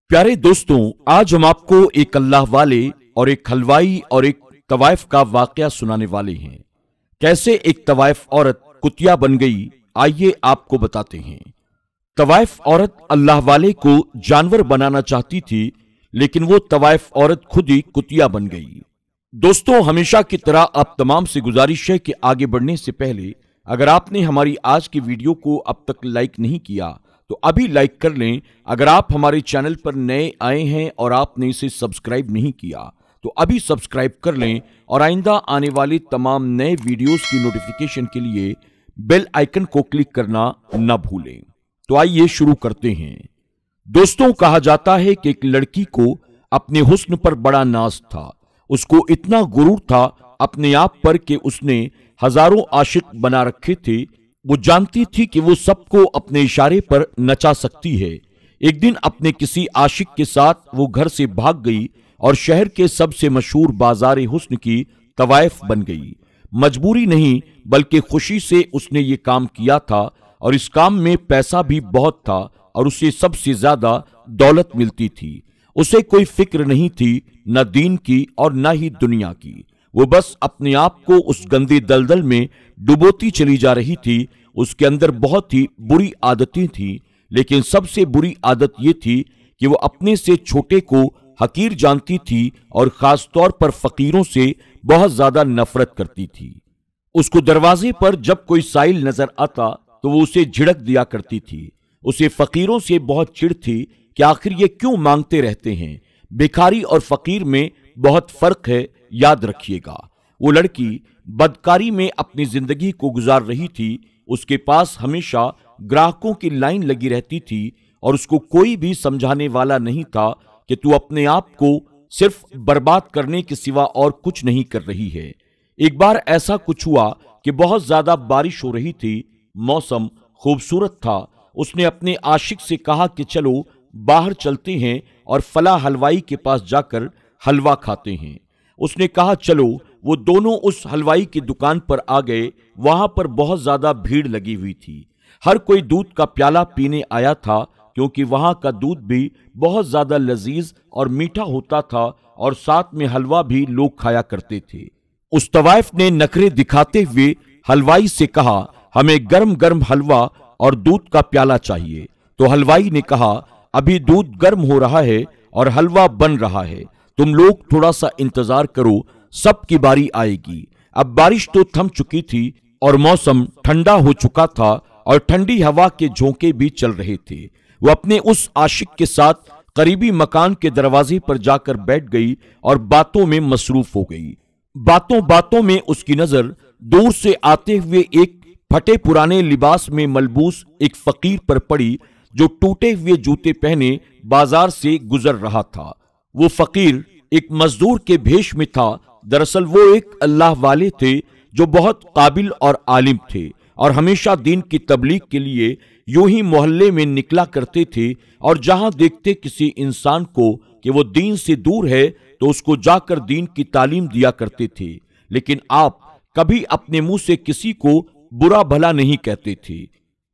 प्यारे दोस्तों, आज हम आपको एक अल्लाह वाले और एक हलवाई और एक तवाइफ का वाकया सुनाने वाले हैं। कैसे एक तवाइफ औरत कुतिया बन गई, आइए आपको बताते हैं। तवाइफ औरत अल्लाह वाले को जानवर बनाना चाहती थी, लेकिन वो तवाइफ औरत खुद ही कुतिया बन गई। दोस्तों, हमेशा की तरह आप तमाम से गुजारिश है कि आगे बढ़ने से पहले अगर आपने हमारी आज की वीडियो को अब तक लाइक नहीं किया तो अभी लाइक कर लें। अगर आप हमारे चैनल पर नए आए हैं और आपने इसे सब्सक्राइब नहीं किया तो अभी सब्सक्राइब कर लें और आइंदा आने वाले तमाम नए वीडियोस की नोटिफिकेशन के लिए बेल आइकन को क्लिक करना न भूलें। तो आइए शुरू करते हैं। दोस्तों, कहा जाता है कि एक लड़की को अपने हुस्न पर बड़ा नाज था। उसको इतना गुरूर था अपने आप पर कि उसने हजारों आशिक बना रखे थे। वो जानती थी कि वो सबको अपने इशारे पर नचा सकती है। एक दिन अपने किसी आशिक के साथ वो घर से भाग गई और शहर के सबसे मशहूर बाजार हुस्न की तवाइफ बन गई। मजबूरी नहीं बल्कि खुशी से उसने ये काम किया था और इस काम में पैसा भी बहुत था और उसे सबसे ज्यादा दौलत मिलती थी। उसे कोई फिक्र नहीं थी, न दीन की और न ही दुनिया की। वो बस अपने आप को उस गंदी दलदल में डुबोती चली जा रही थी। उसके अंदर बहुत ही बुरी आदतें थीं, लेकिन सबसे बुरी आदत ये थी कि वो अपने से छोटे को हकीर जानती थी और खास तौर पर फकीरों से बहुत ज्यादा नफरत करती थी। उसको दरवाजे पर जब कोई साइल नजर आता तो वो उसे झिड़क दिया करती थी। उसे फकीरों से बहुत चिढ़ थी कि आखिर ये क्यों मांगते रहते हैं। भिखारी और फकीर में बहुत फर्क है, याद रखिएगा। वो लड़की बदकारी में अपनी जिंदगी को गुजार रही थी। उसके पास हमेशा ग्राहकों की लाइन लगी रहती थी और उसको कोई भी समझाने वाला नहीं था कि तू अपने आप को सिर्फ बर्बाद करने के सिवा और कुछ नहीं कर रही है। एक बार ऐसा कुछ हुआ कि बहुत ज्यादा बारिश हो रही थी, मौसम खूबसूरत था। उसने अपने आशिक से कहा कि चलो बाहर चलते हैं और फला हलवाई के पास जाकर हलवा खाते हैं। उसने कहा चलो। वो दोनों उस हलवाई की दुकान पर आ गए। वहां पर बहुत ज्यादा भीड़ लगी हुई थी। हर कोई दूध का प्याला पीने आया था, क्योंकि वहां का दूध भी बहुत ज्यादा लजीज और मीठा होता था और साथ में हलवा भी लोग खाया करते थे। उस तवाइफ ने नखरे दिखाते हुए हलवाई से कहा, हमें गर्म गर्म हलवा और दूध का प्याला चाहिए। तो हलवाई ने कहा, अभी दूध गर्म हो रहा है और हलवा बन रहा है, तुम लोग थोड़ा सा इंतजार करो, सबकी बारी आएगी। अब बारिश तो थम चुकी थी और मौसम ठंडा हो चुका था और ठंडी हवा के झोंके भी चल रहे थे। वो अपने उस आशिक के साथ करीबी मकान के दरवाजे पर जाकर बैठ गई और बातों में मसरूफ हो गई। बातों बातों में उसकी नजर दूर से आते हुए एक फटे पुराने लिबास में मलबूस एक फकीर पर पड़ी, जो टूटे हुए जूते पहने बाजार से गुजर रहा था। वो फकीर एक मजदूर के भेष में था। दरअसल वो एक अल्लाह वाले थे जो बहुत काबिल और आलिम थे और हमेशा दीन की तबलीग के लिए यूं ही मोहल्ले में निकला करते थे और जहां देखते किसी इंसान को कि वो दीन से दूर है तो उसको जाकर दीन की तालीम दिया करते थे। लेकिन आप कभी अपने मुंह से किसी को बुरा भला नहीं कहते थे।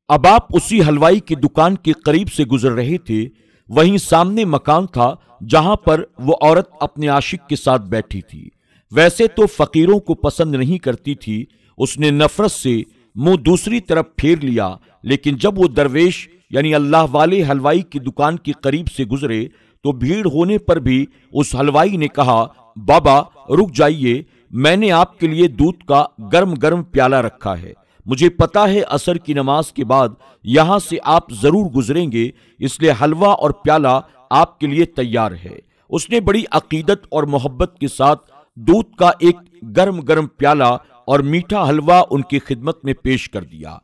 अब आप उसी हलवाई की दुकान के करीब से गुजर रहे थे। वहीं सामने मकान था जहां पर वो औरत अपने आशिक के साथ बैठी थी। वैसे तो फकीरों को पसंद नहीं करती थी। उसने नफरत से मुंह दूसरी तरफ फेर लिया, लेकिन जब वो दरवेश यानी अल्लाह वाले हलवाई की दुकान के करीब से गुजरे तो भीड़ होने पर भी उस हलवाई ने कहा, बाबा रुक जाइए, मैंने आपके लिए दूध का गर्म गर्म प्याला रखा है। मुझे पता है असर की नमाज के बाद यहां से आप जरूर गुजरेंगे, इसलिए हलवा और प्याला आपके लिए तैयार है। उसने बड़ी अकीदत और मोहब्बत के साथ दूध का एक गर्म गर्म प्याला और मीठा हलवा उनकी खिदमत में पेश कर दिया।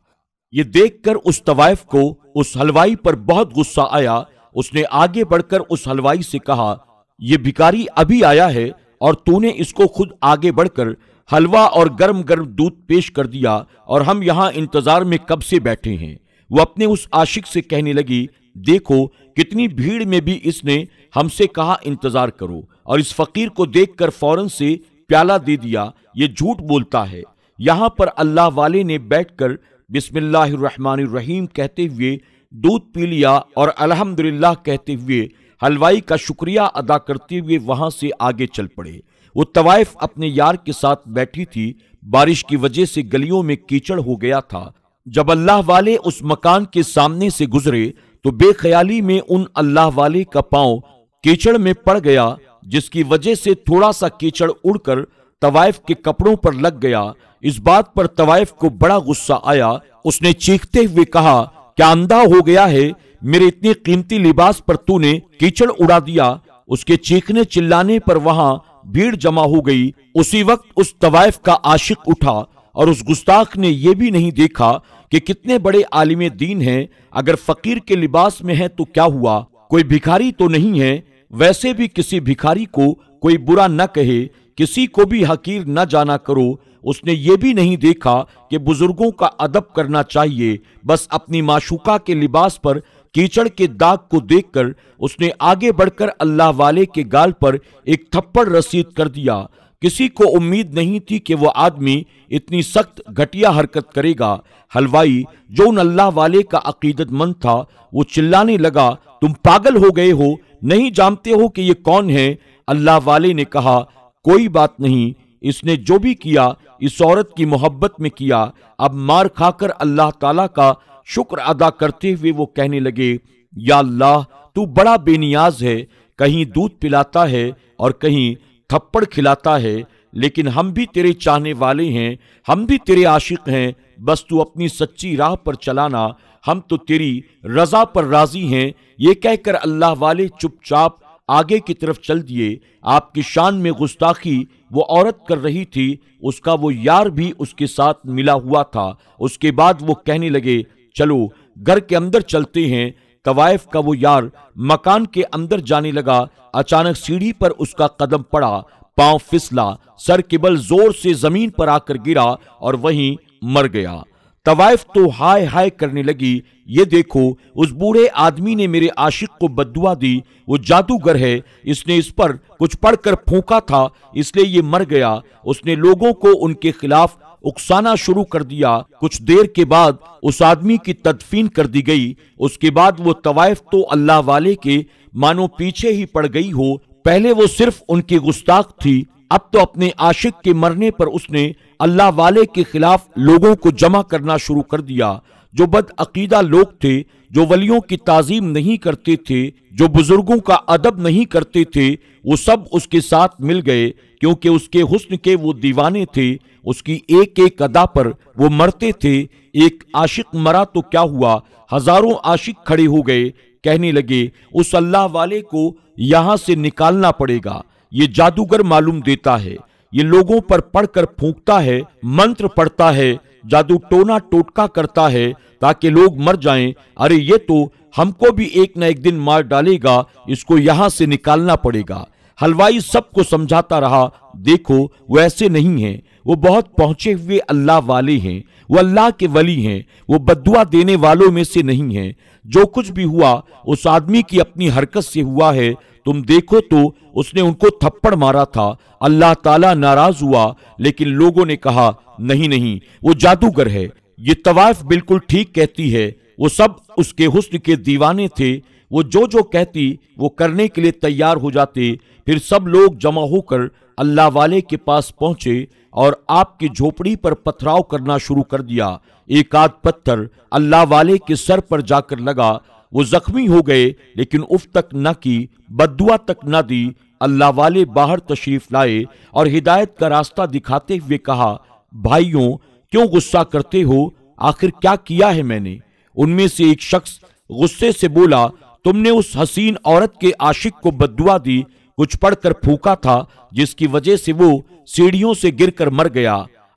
ये देखकर उस तवाइफ को उस हलवाई पर बहुत गुस्सा आया। उसने आगे बढ़कर उस हलवाई से कहा, ये भिखारी अभी आया है और तूने इसको खुद आगे बढ़कर हलवा और गर्म गर्म दूध पेश कर दिया और हम यहां इंतजार में कब से बैठे हैं। वो अपने उस आशिक से कहने लगी, देखो कितनी भीड़ में भी इसने हमसे कहा इंतजार करो और इस फकीर को देखकर फौरन से प्याला दे दिया। ये झूठ बोलता है। यहां पर अल्लाह वाले ने बैठकर बिस्मिल्लाहिर्रहमानिर्रहीम कहते हुए दूध पी लिया और अल्हम्दुलिल्लाह कहते हुए हलवाई का शुक्रिया अदा करते हुए वहां से आगे चल पड़े। वो तवाइफ अपने यार के साथ बैठी थी। बारिश की वजह से गलियों में कीचड़ हो गया था। जब अल्लाह वाले उस मकान के सामने से गुजरे तो बेख्याली में उन अल्लाह वाले का पांव कीचड़ में पड़ गया, जिसकी वजह से थोड़ा सा कीचड़ उड़कर तवाइफ के कपड़ों पर लग गया। इस बात पर तवाइफ को बड़ा गुस्सा आया। उसने चीखते हुए कहा, क्या अंधा हो गया है? मेरे इतने कीमती लिबास पर तूने कीचड़ उड़ा दिया। उसके चीखने चिल्लाने पर वहां भीड़ जमा हो गई। उसी वक्त उस तवाइफ का आशिक उठा और उस गुस्ताख ने यह भी नहीं देखा कि कितने बड़े आलिम दीन हैं। अगर फकीर के लिबास में है तो क्या हुआ, कोई भिखारी तो नहीं है। वैसे भी किसी भिखारी को कोई बुरा न कहे, किसी को भी हकीर न जाना करो। उसने ये भी नहीं देखा कि बुजुर्गों का अदब करना चाहिए। बस अपनी माशूका के लिबास पर कीचड़ के दाग को देखकर उसने आगे बढ़कर अल्लाह वाले के गाल पर एक थप्पड़ रसीद कर दिया। किसी को उम्मीद नहीं थी कि वो आदमी इतनी सख्त घटिया हरकत करेगा। हलवाई, जो उन अल्लाह वाले का अकीदतमंद था, वो चिल्लाने लगा, तुम पागल हो गए हो? नहीं जानते हो कि ये कौन है? अल्लाह वाले ने कहा, कोई बात नहीं, इसने जो भी किया इस औरत की मोहब्बत में किया। अब मार खाकर अल्लाह ताला का शुक्र अदा करते हुए वो कहने लगे, या अल्लाह, तू बड़ा बेनियाज है। कहीं दूध पिलाता है और कहीं थप्पड़ खिलाता है, लेकिन हम भी तेरे चाहने वाले हैं, हम भी तेरे आशिक हैं। बस तू अपनी सच्ची राह पर चलाना, हम तो तेरी रजा पर राजी हैं। ये कहकर अल्लाह वाले चुपचाप आगे की तरफ चल दिए। आपकी शान में गुस्ताखी वो औरत कर रही थी, उसका वो यार भी उसके साथ मिला हुआ था। उसके बाद वो कहने लगे, चलो घर के अंदर चलते हैं। तवाइफ का वो यार मकान के अंदर जाने लगा। अचानक सीढ़ी पर उसका कदम पड़ा, पांव फिसला, सर के बल जोर से जमीन पर आकर गिरा और वहीं मर गया। तवाइफ तो हाय हाय करने लगी, ये देखो, उस बूढ़े आदमी ने मेरे आशिक को बद्दुआ दी। वो जादूगर है, इसने इस पर कुछ पढ़कर फूंका था, इसलिए ये मर गया। उसने लोगों को उनके खिलाफ उकसाना शुरू कर दिया। कुछ देर के बाद उस आदमी की तदफीन कर दी गई। उसके बाद वो तवाइफ तो अल्लाह वाले के मानो पीछे ही पड़ गई हो। पहले वो सिर्फ उनकी गुस्ताख थी, अब तो अपने आशिक के मरने पर उसने अल्लाह वाले के खिलाफ लोगों को जमा करना शुरू कर दिया। जो बदअकीदा लोग थे, जो वलियों की ताजीम नहीं करते थे, जो बुजुर्गों का अदब नहीं करते थे, वो सब उसके साथ मिल गए, क्योंकि उसके हुस्न के वो दीवाने थे। उसकी एक एक अदा पर वो मरते थे। एक आशिक मरा तो क्या हुआ, हजारों आशिक खड़े हो गए, कहने लगे, उस अल्लाह वाले को यहां से निकालना पड़ेगा। ये जादूगर मालूम देता है, ये लोगों पर पढ़कर फूंकता है, मंत्र पढ़ता है, जादू टोना टोटका करता है ताकि लोग मर जाएं। अरे ये तो हमको भी एक न एक दिन मार डालेगा, इसको यहां से निकालना पड़ेगा। हलवाई सबको समझाता रहा, देखो वो ऐसे नहीं है, वो बहुत पहुंचे हुए अल्लाह वाले हैं, वो अल्लाह के वली हैं, वो बद्दुआ देने वालों में से नहीं हैं। जो कुछ भी हुआ उस आदमी की अपनी हरकत से हुआ है। तुम देखो तो उसने उनको थप्पड़ मारा था, अल्लाह ताला नाराज हुआ, लेकिन लोगों ने कहा, नहीं नहीं, वो जादूगर है। ये तवाइफ बिल्कुल ठीक कहती है। वो सब उसके हुस्न के दीवाने थे। वो जो कहती वो करने के लिए तैयार हो जाते। फिर सब लोग जमा होकर अल्लाह वाले के पास पहुंचे और आपकी झोपड़ी पर पथराव करना शुरू कर दिया। एक आध पत्थर अल्लाह वाले के सर पर जाकर लगा। वो जख्मी हो गए, लेकिन उफ तक न की, बद्दुआ तक न दी। अल्लाह वाले बाहर तशरीफ लाए और हिदायत का रास्ता दिखाते हुए कहा, भाइयों, क्यों गुस्सा करते हो? आखिर क्या किया है मैंने? उनमें से एक शख्स गुस्से से बोला, तुमने उस हसीन औरत के आशिक को बद्दुआ दी, कुछ पढ़कर फूंका था, जिसकी वजह से वो सीढ़ियों से गिरकर मर गया।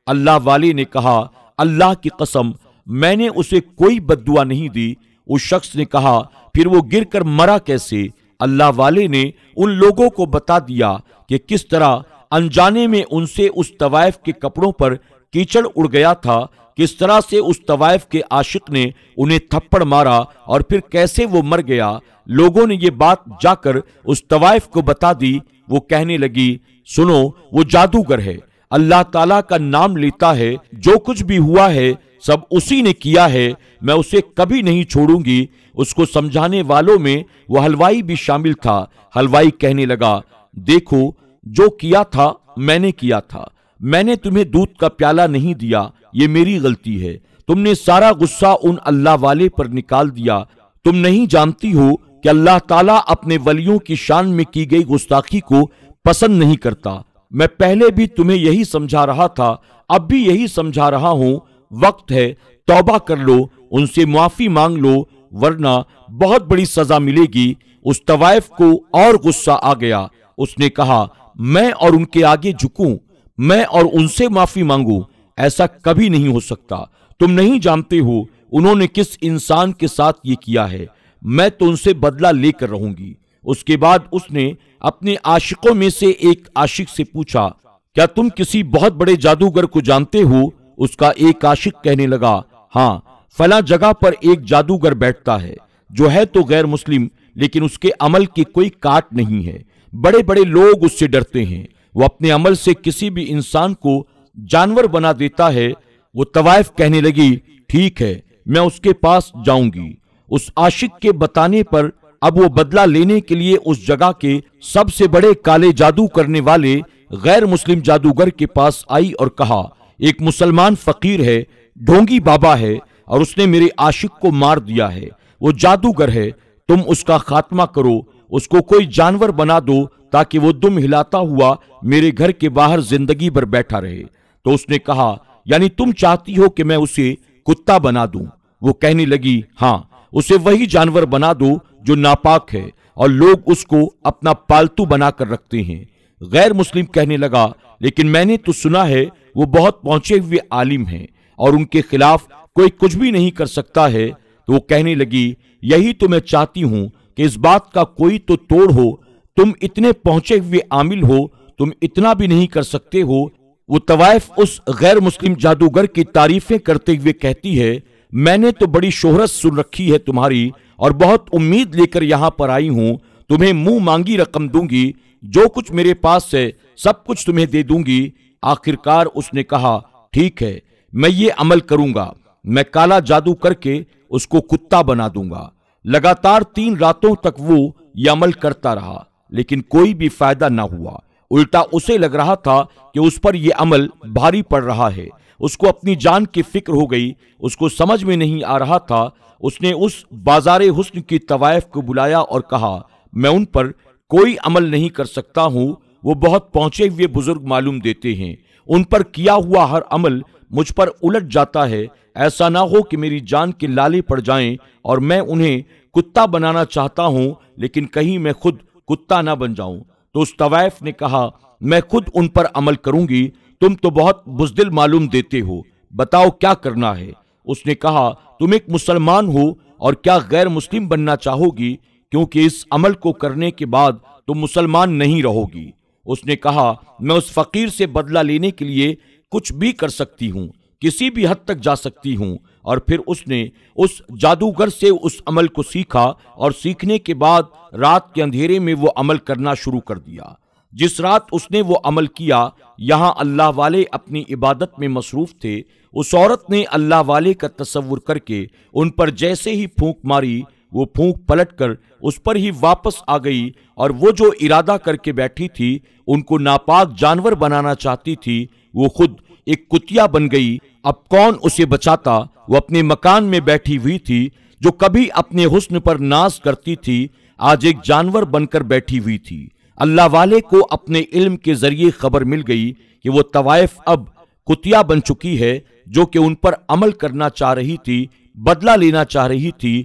अल्लाह वाले ने कहा, अल्लाह की कसम, मैंने उसे कोई बद्दुआ नहीं दी। उस शख्स ने कहा, फिर वो गिरकर मरा कैसे? अल्लाह वाले ने उन लोगों को बता दिया कि किस तरह अनजाने में उनसे उस तवाइफ के कपड़ों पर कीचड़ उड़ गया था, किस तरह से उस तवाइफ के आशिक ने उन्हें थप्पड़ मारा और फिर कैसे वो मर गया। लोगों ने ये बात जाकर उस तवाइफ को बता दी। वो कहने लगी, सुनो, वो जादूगर है, अल्लाह ताला का नाम लेता है, जो कुछ भी हुआ है सब उसी ने किया है, मैं उसे कभी नहीं छोड़ूंगी। उसको समझाने वालों में वो हलवाई भी शामिल था। हलवाई कहने लगा, देखो जो किया था मैंने किया था, मैंने तुम्हें दूध का प्याला नहीं दिया, ये मेरी गलती है। तुमने सारा गुस्सा उन अल्लाह वाले पर निकाल दिया। तुम नहीं जानती हो कि अल्लाह ताला अपने वलियों की शान में की गई गुस्ताखी को पसंद नहीं करता। मैं पहले भी तुम्हें यही समझा रहा था, अब भी यही समझा रहा हूं। वक्त है, तौबा कर लो, उनसे माफी मांग लो, वरना बहुत बड़ी सजा मिलेगी। उस तवाइफ को और गुस्सा आ गया। उसने कहा, मैं और उनके आगे झुकूं, मैं और उनसे माफी मांगू, ऐसा कभी नहीं हो सकता। तुम नहीं जानते हो उन्होंने किस इंसान के साथ ये किया है। मैं तो उनसे बदला लेकर रहूंगी। उसके बाद उसने अपने आशिकों में से एक आशिक से पूछा, क्या तुम किसी बहुत बड़े जादूगर को जानते हो? उसका एक आशिक कहने लगा, हाँ, फला जगह पर एक जादूगर बैठता है, जो है तो गैर मुस्लिम, लेकिन उसके अमल की कोई काट नहीं है। बड़े बड़े लोग उससे डरते हैं। वो अपने अमल से किसी भी इंसान को जानवर बना देता है। वो तवाइफ कहने लगी, ठीक है, मैं उसके पास जाऊंगी। उस आशिक के बताने पर अब वो बदला लेने के लिए उस जगह के सबसे बड़े काले जादू करने वाले गैर मुस्लिम जादूगर के पास आई और कहा, एक मुसलमान फकीर है, ढोंगी बाबा है, और उसने मेरे आशिक को मार दिया है। वो जादूगर है, तुम उसका खात्मा करो, उसको कोई जानवर बना दो ताकि वो दुम हिलाता हुआ मेरे घर के बाहर जिंदगी भर बैठा रहे। तो उसने कहा, यानी तुम चाहती हो कि मैं उसे कुत्ता बना दूं? वो कहने लगी, हाँ, उसे वही जानवर बना दो जो नापाक है और लोग उसको अपना पालतू बनाकर रखते हैं। गैर मुस्लिम कहने लगा, लेकिन मैंने तो सुना है वो बहुत पहुंचे हुए आलिम हैं और उनके खिलाफ कोई कुछ भी नहीं कर सकता है। तो वो कहने लगी, यही तो मैं चाहती हूं कि इस बात का कोई तो तोड़ हो। तुम इतने पहुंचे हुए आमिल हो, तुम इतना भी नहीं कर सकते हो। वो तवाइफ उस गैर मुस्लिम जादूगर की तारीफें करते हुए कहती है, मैंने तो बड़ी शोहरत सुन रखी है तुम्हारी और बहुत उम्मीद लेकर यहां पर आई हूं। तुम्हें मुंह मांगी रकम दूंगी, जो कुछ मेरे पास है सब कुछ तुम्हें दे दूंगी। आखिरकार उसने कहा, ठीक है, मैं ये अमल करूंगा, मैं काला जादू करके उसको कुत्ता बना दूंगा। लगातार 3 रातों तक वो ये अमल करता रहा, लेकिन कोई भी फायदा ना हुआ। उल्टा उसे लग रहा था कि उस पर यह अमल भारी पड़ रहा है। उसको अपनी जान की फिक्र हो गई। उसको समझ में नहीं आ रहा था। उसने उस बाजारे हुस्न की तवाइफ को बुलाया और कहा, मैं उन पर कोई अमल नहीं कर सकता हूं। वो बहुत पहुंचे हुए बुजुर्ग मालूम देते हैं। उन पर किया हुआ हर अमल मुझ पर उलट जाता है। ऐसा ना हो कि मेरी जान के लाले पड़ जाएं और मैं उन्हें कुत्ता बनाना चाहता हूं, लेकिन कहीं मैं खुद कुत्ता ना बन जाऊं। तो उस तवाइफ ने कहा, मैं खुद उन पर अमल करूंगी। तुम तो बहुत बुज़दिल मालूम देते हो, बताओ क्या करना है। उसने कहा, तुम एक मुसलमान हो और क्या गैर मुस्लिम बनना चाहोगी? क्योंकि इस अमल को करने के बाद तुम मुसलमान नहीं रहोगी। उसने कहा, मैं उस फकीर से बदला लेने के लिए कुछ भी कर सकती हूँ, किसी भी हद तक जा सकती हूँ। और फिर उसने उस जादूगर से उस अमल को सीखा और सीखने के बाद रात के अंधेरे में वो अमल करना शुरू कर दिया। जिस रात उसने वो अमल किया, यहां अल्लाह वाले अपनी इबादत में मसरूफ थे। उस औरत ने अल्लाह वाले का तसव्वुर करके उन पर जैसे ही फूंक मारी, वो फूंक पलटकर उस पर ही वापस आ गई और वो जो इरादा करके बैठी थी, उनको नापाक जानवर बनाना चाहती थी, वो खुद एक कुतिया बन गई। अब कौन उसे बचाता? वो अपने मकान में बैठी हुई थी, जो कभी अपने हुस्न पर नाज करती थी, आज एक जानवर बनकर बैठी हुई थी। अल्लाह वाले को अपने इल्म के जरिए खबर मिल गई कि वो तवाइफ अब कुतिया बन चुकी है, जो कि उन पर अमल करना चाह रही थी, बदला लेना चाह रही थी।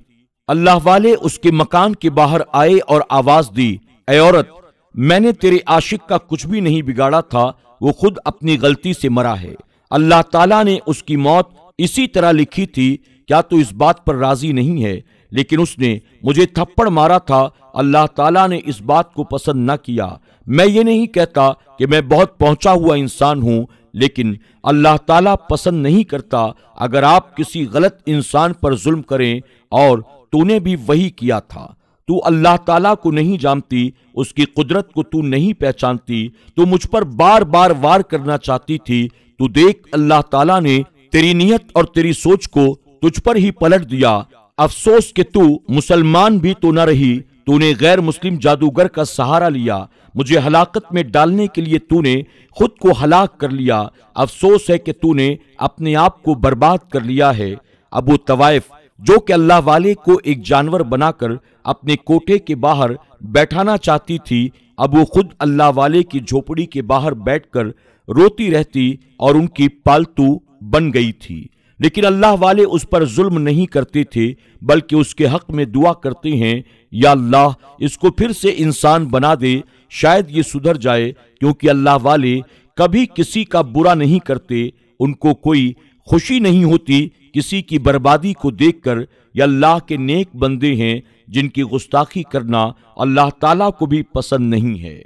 अल्लाह वाले उसके मकान के बाहर आए और आवाज दी, ऐ औरत, मैंने तेरे आशिक का कुछ भी नहीं बिगाड़ा था, वो खुद अपनी गलती से मरा है। अल्लाह ताला ने उसकी मौत इसी तरह लिखी थी। क्या तू इस बात पर राजी नहीं है? लेकिन उसने मुझे थप्पड़ मारा था। अल्लाह ताला ने इस बात को पसंद न किया। मैं ये नहीं कहता कि मैं बहुत पहुंचा हुआ इंसान हूं, लेकिन अल्लाह ताला पसंद नहीं करता अगर आप किसी गलत इंसान पर जुल्म करें, और तूने भी वही किया था। तू अल्लाह ताला को नहीं जानती, उसकी कुदरत को तू नहीं पहचानती, तू मुझ पर बार बार वार करना चाहती थी। तू देख, अल्लाह ताला ने तेरी नियत और तेरी सोच को तुझ पर ही पलट दिया। अफसोस कि तू मुसलमान भी तो न रही, तूने गैर मुस्लिम जादूगर का सहारा लिया। मुझे हलाकत में डालने के लिए तूने खुद को हलाक कर लिया। अफसोस है कि तूने अपने आप को बर्बाद कर लिया है। अबू तवाइफ, जो कि अल्लाह वाले को एक जानवर बनाकर अपने कोठे के बाहर बैठाना चाहती थी, अब वो खुद अल्लाह वाले की झोपड़ी के बाहर बैठकर रोती रहती और उनकी पालतू बन गई थी। लेकिन अल्लाह वाले उस पर जुल्म नहीं करते थे, बल्कि उसके हक में दुआ करते हैं, या अल्लाह इसको फिर से इंसान बना दे, शायद ये सुधर जाए, क्योंकि अल्लाह वाले कभी किसी का बुरा नहीं करते। उनको कोई खुशी नहीं होती किसी की बर्बादी को देखकर। या अल्लाह के नेक बंदे हैं जिनकी गुस्ताखी करना अल्लाह ताला को भी पसंद नहीं है।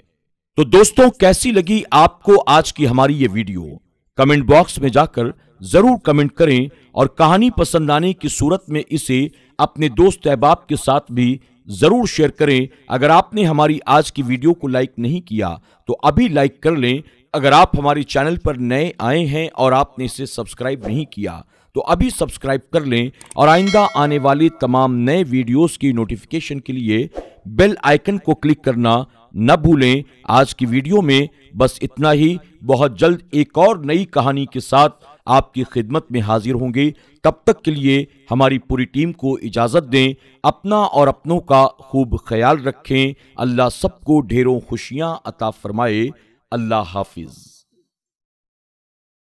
तो दोस्तों, कैसी लगी आपको आज की हमारी ये वीडियो? कमेंट बॉक्स में जाकर जरूर कमेंट करें और कहानी पसंद आने की सूरत में इसे अपने दोस्त अहबाब के साथ भी जरूर शेयर करें। अगर आपने हमारी आज की वीडियो को लाइक नहीं किया तो अभी लाइक कर लें। अगर आप हमारे चैनल पर नए आए हैं और आपने इसे सब्सक्राइब नहीं किया तो अभी सब्सक्राइब कर लें और आइंदा आने वाले तमाम नए वीडियोस की नोटिफिकेशन के लिए बेल आइकन को क्लिक करना न भूलें। आज की वीडियो में बस इतना ही। बहुत जल्द एक और नई कहानी के साथ आपकी खिदमत में हाजिर होंगे। तब तक के लिए हमारी पूरी टीम को इजाजत दें। अपना और अपनों का खूब ख्याल रखें। अल्लाह सबको ढेरों खुशियां अता फरमाए। अल्लाह हाफिज।